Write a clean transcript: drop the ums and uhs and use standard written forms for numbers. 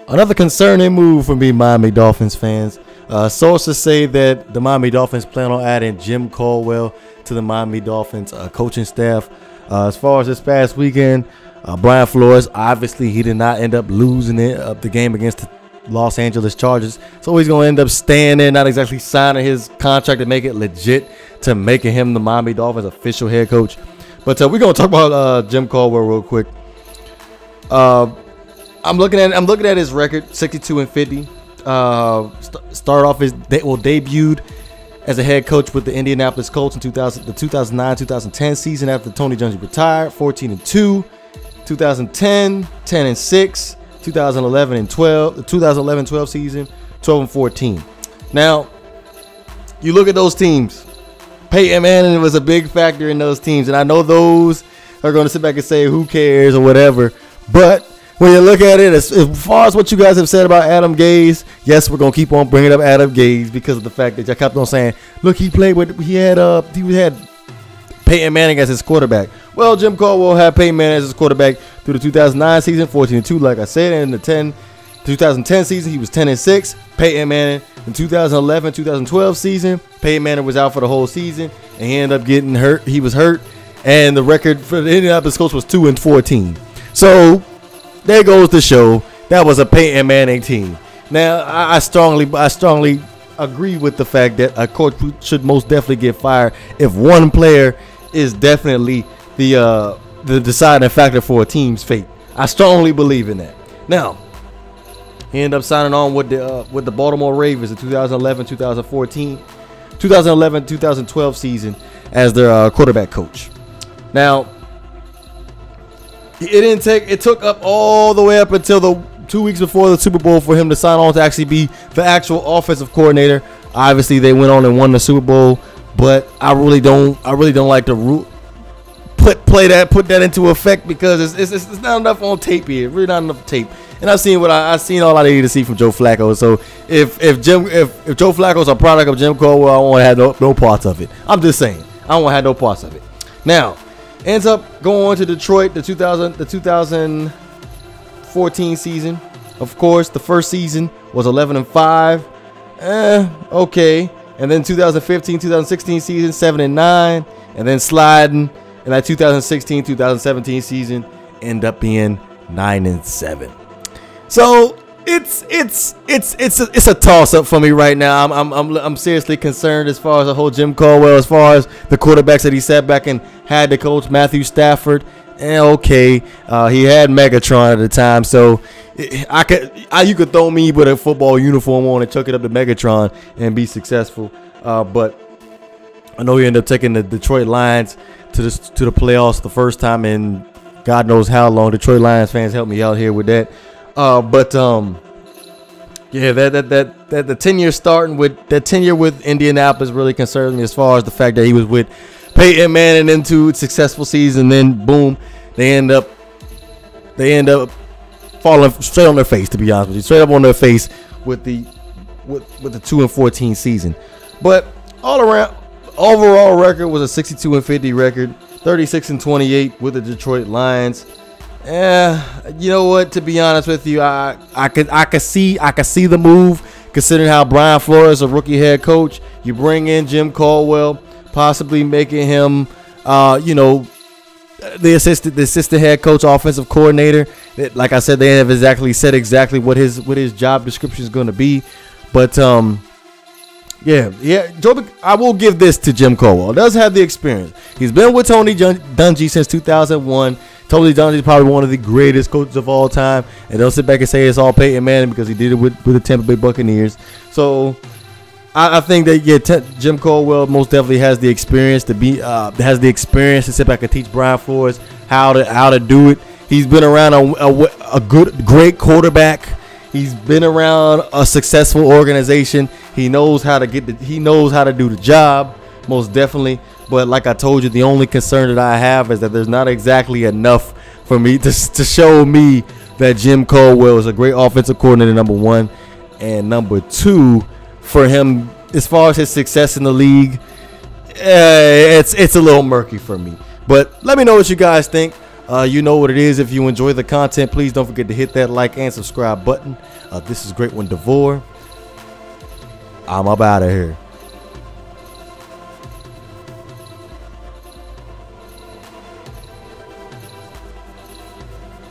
Another concerning move for me, Miami Dolphins fans. Sources say that the Miami Dolphins plan on adding Jim Caldwell to the Miami Dolphins coaching staff. As far as this past weekend, Brian Flores, obviously he did not end up losing the game against the Los Angeles Chargers. So he's going to end up staying there, not exactly signing his contract to make it legit to making him the Miami Dolphins official head coach. But we're going to talk about Jim Caldwell real quick. I'm looking at his record, 62-50. Debuted as a head coach with the Indianapolis Colts in the 2009-2010 season after Tony Dungy retired. 14-2, 2010, 10-6, 2011-12, the 2011-12 season, 12-14. Now, you look at those teams. Peyton Manning was a big factor in those teams, and I know those are going to sit back and say, "Who cares?" or whatever, but when you look at it, as far as what you guys have said about Adam Gase, yes, we're gonna keep on bringing up Adam Gase because of the fact that I kept on saying, look, he had Peyton Manning as his quarterback. Well, Jim Caldwell had Peyton Manning as his quarterback through the 2009 season, 14-2, like I said, and in the 2010 season, he was 10-6. Peyton Manning in 2011-2012 season, Peyton Manning was out for the whole season, and he ended up getting hurt. He was hurt, and the record for the Indianapolis Colts was 2-14. So there goes the show. That was a Peyton Manning team. Now, I strongly agree with the fact that a coach should most definitely get fired if one player is definitely the deciding factor for a team's fate. I strongly believe in that. Now, he ended up signing on with the Baltimore Ravens in 2011-2012 season as their quarterback coach. Now, it took up all the way up until the 2 weeks before the Super Bowl for him to sign on to actually be the actual offensive coordinator. Obviously, they went on and won the Super Bowl, but I really don't like to put that into effect because it's not enough on tape here. Really not enough tape. And I've seen all I needed to see from Joe Flacco. So if Joe Flacco's a product of Jim Caldwell, I won't have no parts of it. I'm just saying, I won't have no parts of it. Now, ends up going to Detroit, the 2014 season. Of course, the first season was 11-5. Okay. And then 2015-2016 season, 7-9. And then sliding in that 2016-2017 season, end up being 9-7. So it's a toss up for me right now. I'm seriously concerned as far as the whole Jim Caldwell, as far as the quarterbacks that he sat back and had to coach. Matthew Stafford, okay, he had Megatron at the time, so you could throw me with a football uniform on and chuck it up to Megatron and be successful. But I know he ended up taking the Detroit Lions to the playoffs the first time in God knows how long. Detroit Lions fans, help me out here with that. Yeah, the tenure with Indianapolis really concerns me as far as the fact that he was with Peyton Manning into a successful season, then boom, they end up falling straight on their face, to be honest with you, straight up on their face with the 2-14 season. But all around, overall record was a 62-50 record, 36-28 with the Detroit Lions. You know what? To be honest with you, I could see the move, considering how Brian Flores, a rookie head coach, you bring in Jim Caldwell, possibly making him, the assistant head coach, offensive coordinator. Like I said, they have said exactly what his job description is going to be. But I will give this to Jim Caldwell. Does have the experience. He's been with Tony Dungy since 2001. Tony Dungy is probably one of the greatest coaches of all time. And don't sit back and say it's all Peyton Manning because he did it with the Tampa Bay Buccaneers. So I think that Jim Caldwell most definitely has the experience to sit back and teach Brian Flores how to do it. He's been around a great quarterback. He's been around a successful organization. He knows how to do the job, most definitely. But like I told you, the only concern that I have is that there's not exactly enough for me to show me that Jim Caldwell is a great offensive coordinator, number one, and number two, for him as far as his success in the league, it's a little murky for me. But let me know what you guys think. You know what it is. If you enjoy the content, please don't forget to hit that like and subscribe button. This is GreatOne DeVore. I'm up out of here.